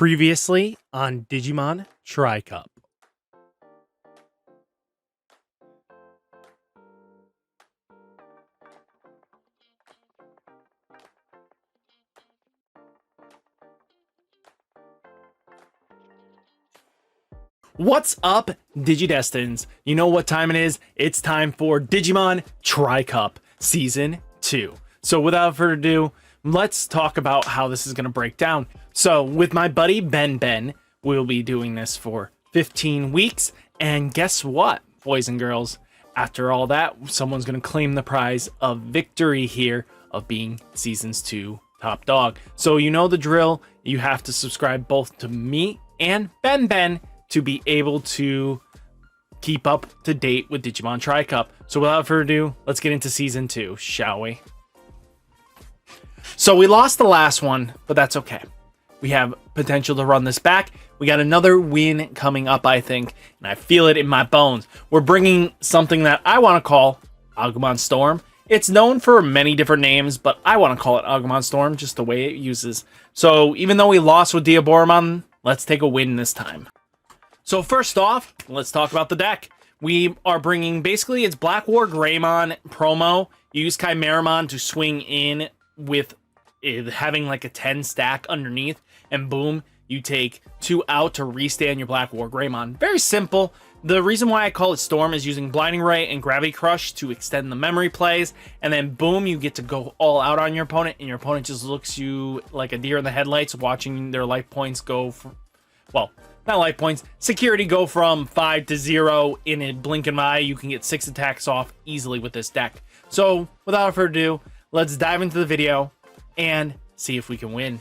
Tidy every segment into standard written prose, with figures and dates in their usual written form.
Previously on Digimon Tri-Cup. What's up, Digidestins? You know what time it is? It's time for Digimon Tri-Cup Season 2. So without further ado, let's talk about how this is going to break down. So with my buddy Ben, we'll be doing this for 15 weeks. And guess what, boys and girls? After all that, someone's going to claim the prize of victory here of being Seasons 2 top dog. So you know the drill. You have to subscribe both to me and Ben to be able to keep up to date with Digimon Tri-Cup. So without further ado, let's get into Season 2, shall we? So we lost the last one, but that's okay. We have potential to run this back. We got another win coming up, I think, and I feel it in my bones. We're bringing something that I want to call Agumon Storm. It's known for many different names, but I want to call it Agumon Storm, just the way it uses. So even though we lost with Diaboromon, let's take a win this time. So first off, let's talk about the deck. We are bringing, basically, it's BlackWarGreymon promo. You use Chimeramon to swing in with it having like a 10 stack underneath, and boom, you take 2 out to restand your BlackWarGreymon. Very simple. The reason why I call it Storm is using Blinding Ray and Gravity Crush to extend the memory plays, and then boom, you get to go all out on your opponent, and your opponent just looks you like a deer in the headlights, watching their life points go from, well, not life points, security go from 5 to 0 in a blink of an eye. You can get 6 attacks off easily with this deck. So without further ado, let's dive into the video and see if we can win.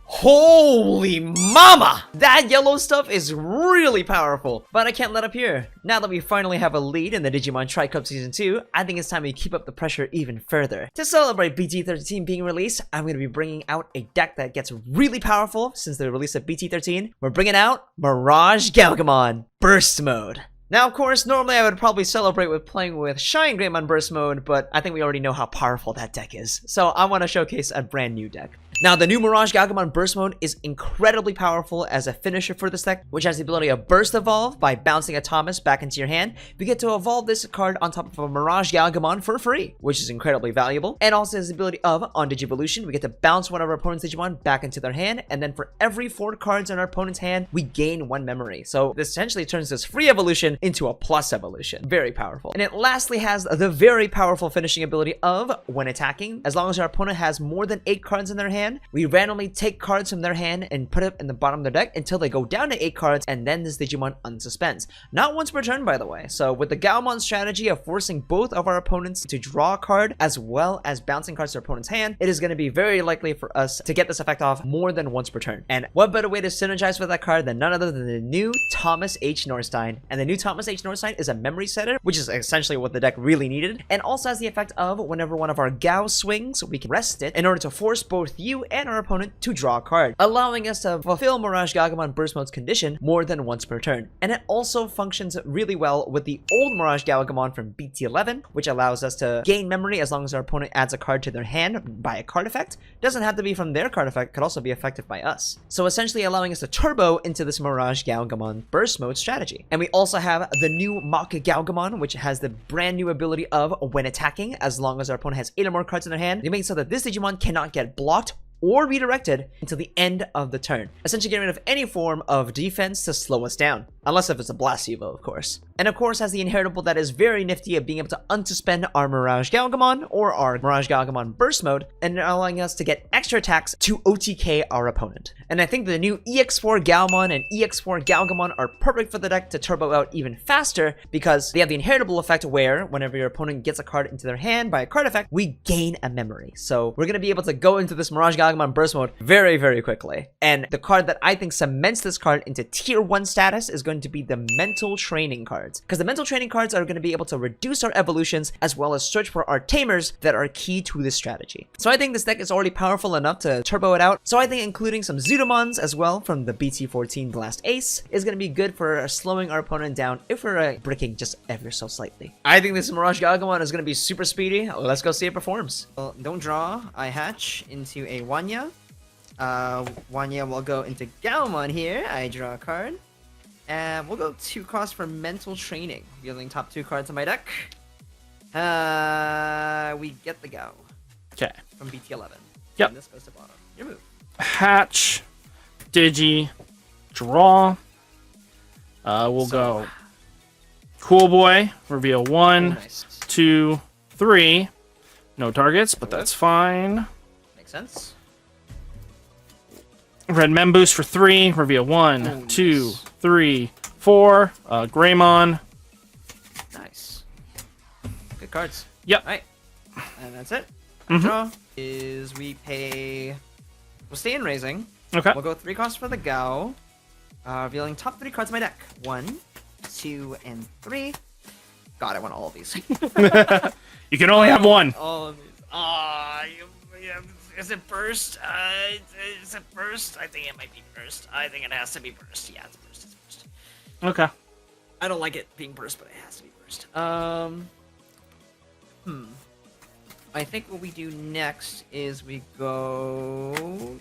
Holy mama! That yellow stuff is really powerful, but I can't let up here. Now that we finally have a lead in the Digimon Tri-Cup Season 2, I think it's time we keep up the pressure even further. To celebrate BT-14 being released, I'm going to be bringing out a deck that gets really powerful since the release of BT-13. We're bringing out MirageGaogamon Burst Mode. Now, of course, normally I would probably celebrate with playing with Shine Greymon Burst Mode, but I think we already know how powerful that deck is. So I want to showcase a brand new deck. Now, the new MirageGaogamon Burst Mode is incredibly powerful as a finisher for this deck, which has the ability of Burst Evolve by bouncing a Thomas back into your hand. We get to evolve this card on top of a MirageGaogamon for free, which is incredibly valuable. And also has the ability of, on Digivolution, we get to bounce one of our opponent's Digimon back into their hand, and then for every 4 cards in our opponent's hand, we gain 1 memory. So this essentially turns this free evolution into a plus evolution. Very powerful. And it lastly has the very powerful finishing ability of, when attacking, as long as our opponent has more than 8 cards in their hand, we randomly take cards from their hand and put it in the bottom of their deck until they go down to 8 cards, and then this Digimon unsuspends. Not once per turn, by the way. So with the Gaomon strategy of forcing both of our opponents to draw a card as well as bouncing cards to our opponent's hand, it is going to be very likely for us to get this effect off more than once per turn. And what better way to synergize with that card than none other than the new Thomas H. Norstein. And the new Thomas H. Norstein is a memory setter, which is essentially what the deck really needed, and also has the effect of whenever one of our Gao swings, we can rest it in order to force both you and our opponent to draw a card, allowing us to fulfill MirageGaogamon Burst Mode's condition more than once per turn. And it also functions really well with the old MirageGaogamon from BT-11, which allows us to gain memory as long as our opponent adds a card to their hand by a card effect. Doesn't have to be from their card effect, could also be effective by us. So essentially allowing us to turbo into this MirageGaogamon Burst Mode strategy. And we also have the new MirageGaogamon, which has the brand new ability of, when attacking, as long as our opponent has 8 or more cards in their hand, it makes so that this Digimon cannot get blocked or redirected until the end of the turn, essentially getting rid of any form of defense to slow us down, unless if it's a Blast Evo, of course. And of course has the inheritable that is very nifty of being able to unsuspend our MirageGaogamon or our MirageGaogamon Burst Mode, and allowing us to get extra attacks to OTK our opponent. And I think the new EX4 Gaomon and EX4 Gaogamon are perfect for the deck to turbo out even faster, because they have the inheritable effect where whenever your opponent gets a card into their hand by a card effect, we gain a memory. So we're going to be able to go into this MirageGaogamon Burst Mode very, very quickly. And the card that I think cements this card into tier 1 status is going to be the mental training cards, because the mental training cards are going to be able to reduce our evolutions as well as search for our tamers that are key to this strategy. So I think this deck is already powerful enough to turbo it out. So I think including some Zudomons as well from the BT-14 Blast Ace is going to be good for slowing our opponent down if we're bricking just ever so slightly. I think this MirageGaogamon is going to be super speedy. Let's go see it performs. Well, don't draw. I hatch into a Wanya. Wanya will go into Gaomon here. I draw a card. And we'll go 2 costs for mental training. Dealing top 2 cards on my deck. We get the Gao. Okay. From BT-11. Yep. And this goes to bottom. Your move. Hatch, Digi, draw. We'll go Cool Boy, reveal 1, Nice. 2, 3. No targets, but that's fine. Makes sense. Red Mem Boost for 3, reveal 1, Oh, 2, nice. 3, 4. Greymon. Nice. Good cards. Yep. Alright. And that's it. Mhm. Draw is we pay. We'll stay in raising. Okay. We'll go 3 costs for the Gao. Revealing top 3 cards of my deck. 1, 2, and 3. God, I want all of these. You can only have one. All of these. Is it burst? Is it burst? I think it might be burst. I think it has to be burst. Yeah, it's burst. It's burst. Okay. I don't like it being burst, but it has to be burst. I think what we do next is we go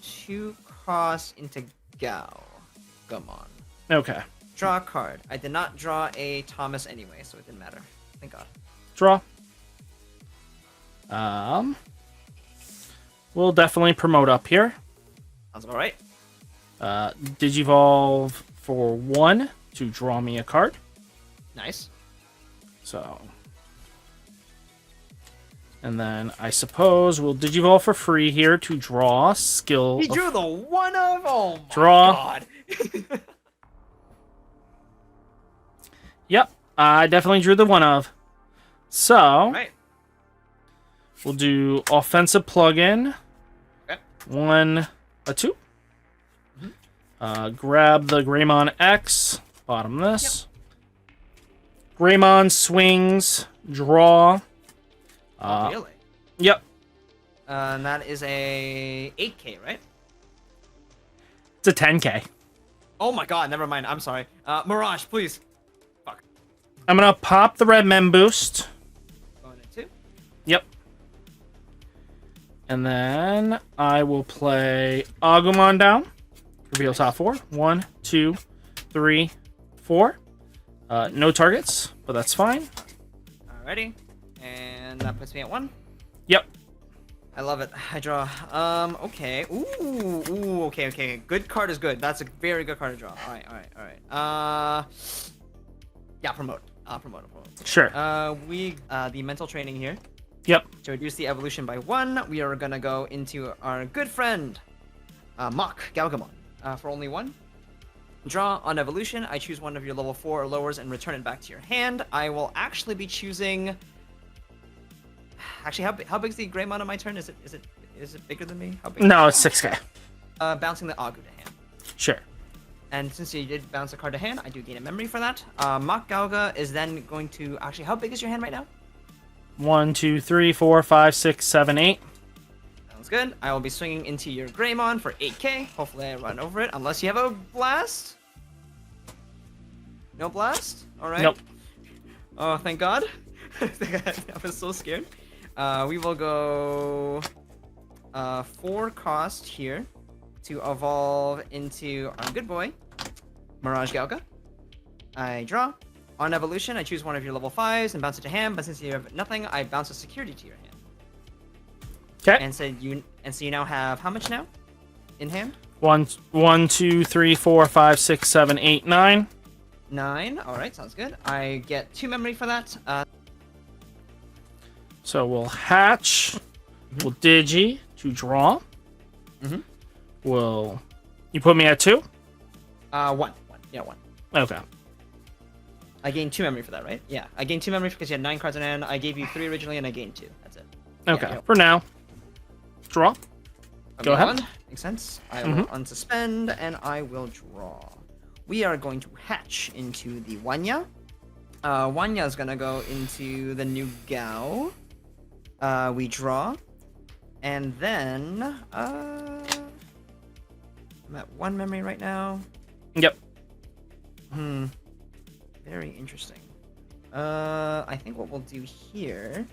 2 costs into Gaogamon. Okay. Draw a card. I did not draw a Thomas anyway, so it didn't matter. Thank God. Draw. We'll definitely promote up here. Sounds about right. Digivolve for 1 to draw me a card. Nice. So. And then I suppose we'll Digivolve for free here to draw skill. He drew the 1 of. Oh my Draw. God. Yep. I definitely drew the 1 of. So. Right. We'll do offensive plugin. Okay. 1, a 2. Grab the Greymon X. Bottom this. Greymon swings. Draw. Really? Yep. And that is a 8K, right? It's a 10k. Oh my God. Never mind. I'm sorry. Mirage, please. Fuck. I'm gonna pop the red mem boost. Going in 2. Yep. And then I will play Agumon down. Reveal top 4. 1, 2, 3, 4. No targets, but that's fine. Alrighty. And that puts me at 1. Yep. I love it. I draw. Okay. Ooh, okay. Good card is good. That's a very good card to draw. Alright. Yeah, promote. Promote. Sure. The mental training here. Yep. To reduce the evolution by 1, we are gonna go into our good friend, MirageGaogamon, for only 1. Draw on evolution. I choose one of your level 4 or lowers and return it back to your hand. I will actually be choosing. Actually, how big is the Greymon on my turn? Is it bigger than me? How big? No, it's 6k. Bouncing the Agu to hand. Sure. And since you did bounce a card to hand, I do gain a memory for that. MirageGaoga is then going to actually. How big is your hand right now? 1, 2, 3, 4, 5, 6, 7, 8. Sounds good. I will be swinging into your Greymon for 8k. Hopefully I run over it, unless you have a blast. No blast? Alright. Nope. Oh, thank God. I was so scared. We will go 4 cost here to evolve into our good boy, MirageGaoga. I draw. On evolution, I choose one of your level 5s and bounce it to hand, but since you have nothing, I bounce a security to your hand. Okay. And so you now have how much now? In hand? 1, 2, 3, 4, 5, 6, 7, 8, 9. 9. Alright, sounds good. I get 2 memory for that. So we'll hatch. We'll digi to draw. Mhm. We'll. You put me at 2? 1. Yeah, 1. Okay. I gained 2 memory for that, right? Yeah, I gained 2 memory because you had 9 cards in hand. I gave you 3 originally, and I gained 2. That's it. Okay. Yeah. For now. Draw. Go ahead. 1. Makes sense. I will unsuspend, and I will draw. We are going to hatch into the Wanya. Wanya is gonna go into the new Gao. We draw. And then, I'm at 1 memory right now. Yep. Very interesting. I think what we'll do here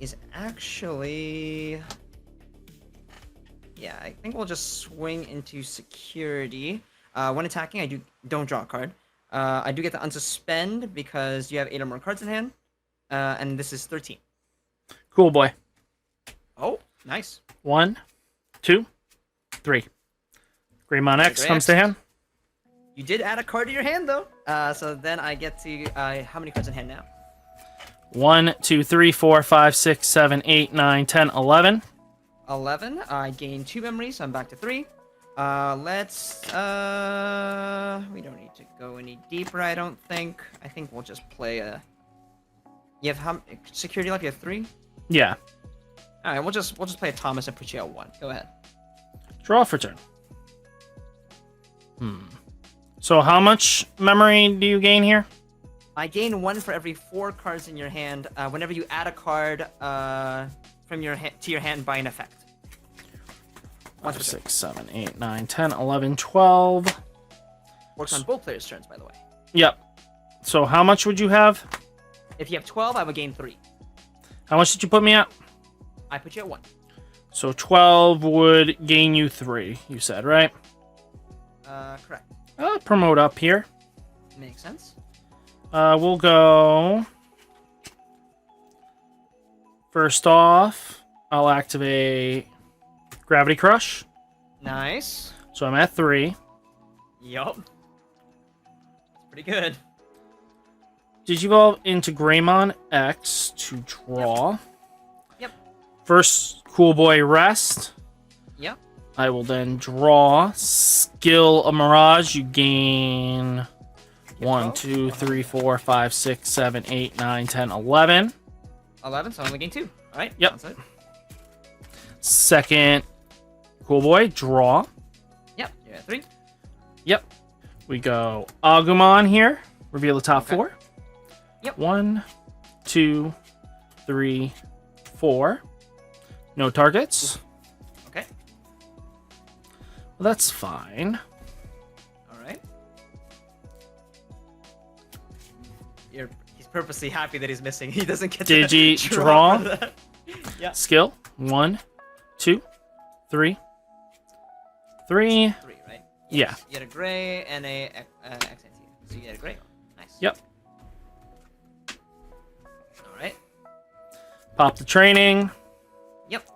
is actually... Yeah, I think we'll just swing into security. When attacking, don't draw a card. I do get to unsuspend because you have 8 or more cards in hand. And this is 13. Cool boy. Oh, nice. 1, 2, 3. Greymon X Grey comes X. to hand. You did add a card to your hand, though. So then I get to... how many cards in hand now? 1, 2, 3, 4, 5, 6, 7, 8, 9, 10, 11. 11. I gain 2 memories, so I'm back to 3. Let's... we don't need to go any deeper, I don't think. I think we'll just play a... You have how... Security life, you have 3? Yeah. Alright, we'll just play a Thomas and put you at 1. Go ahead. Draw for turn. So how much memory do you gain here? I gain 1 for every 4 cards in your hand. Whenever you add a card from your to your hand by an effect. 5, 6, 7, 8, 9, 10, 11, 12. Works on both players' turns, by the way. Yep. So how much would you have? If you have 12, I would gain 3. How much did you put me at? I put you at 1. So 12 would gain you 3, you said, right? Correct. Promote up here. Makes sense. We'll go... First off, I'll activate Gravity Crush. Nice. So I'm at 3. Yup. Pretty good. Digivolve into Greymon X to draw. Yep. First Cool Boy rest. Yep. I will then draw. Skill a Mirage. You gain 1, 2, 3, 4, 5, 6, 7, 8, 9, 10, 11. 11, so I only gain 2. Alright. Yep. Second Cool Boy, draw. Yep, you're at 3. Yep. We go Agumon here. Reveal the top 4. Yep. 1, 2, 3, 4. No targets. Okay. Well, that's fine. Alright. He's purposely happy that he's missing. He doesn't get Digi to draw. for that. Yeah. Skill. 1, 2, 3. 3. 3, right? Yeah. You get a gray and a XNT. So you get a gray. Nice. Yep. Alright. Pop the training. Yep.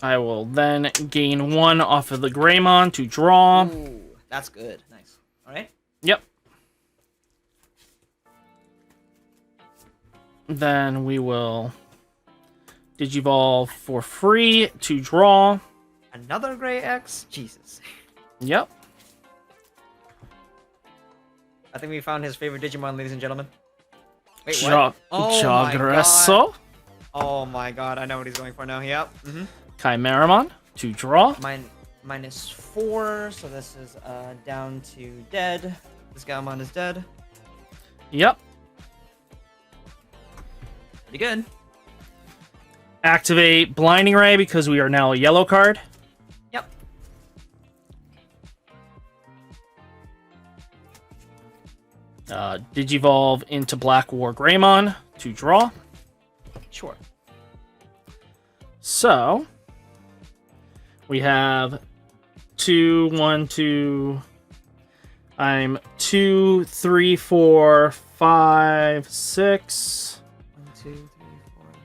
I will then gain 1 off of the Greymon to draw. Ooh, that's good. Nice. Alright. Yep. Then we will Digivolve for free to draw. Another gray X? Jesus. Yep. I think we found his favorite Digimon, ladies and gentlemen. Wait, what? Jogresso. Oh my god, I know what he's going for now. Yep. Chimeramon to draw. Minus 4, so this is down to dead. This Gaomon is dead. Yep. Pretty good. Activate Blinding Ray because we are now a yellow card. Yep. Digivolve into BlackWarGreymon to draw. Sure. So we have 2, 1, 2. I'm 2, 3, 4, 5, 6. 1, 2, 3, 4.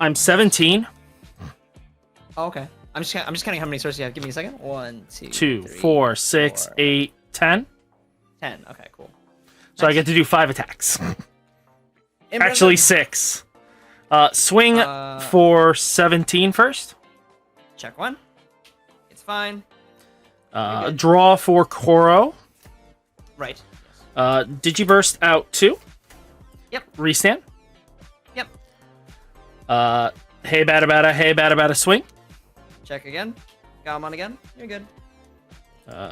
I'm 17. Oh, okay. I'm just counting how many sources you have. Give me a second. 1, 2, 2, 3, 4, 6, 4, 8, 10. 10. Okay, cool. So I get to do 5 attacks. Actually, 6. Swing for 17 first. Check 1. It's fine. Draw for Koro. Right. Digiburst out 2. Yep. Restand. Yep. Hey bada bada swing. Check again. Gaomon again. You're good.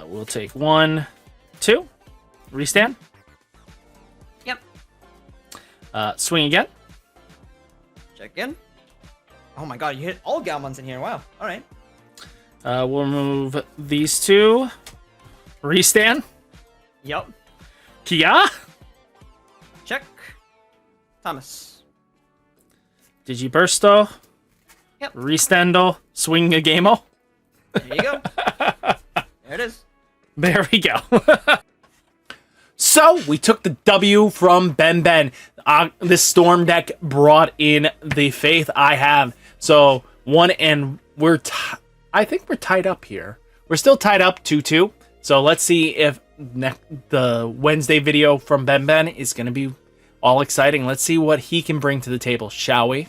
We'll take 1, 2. Restand. Yep. Swing again. Check again. Oh my god, you hit all Gaomons in here. Wow. Alright. We'll remove these 2. Restand. Yep. Kia. Check. Thomas. Digibursto. Yep. Restendal, swing a gameo. There you go. There it is. There we go. So, we took the W from Ben. This Storm deck brought in the faith I have. So, and I think we're tied up here. We're still tied up 2-2. So, let's see if the Wednesday video from Ben is going to be all exciting. Let's see what he can bring to the table, shall we?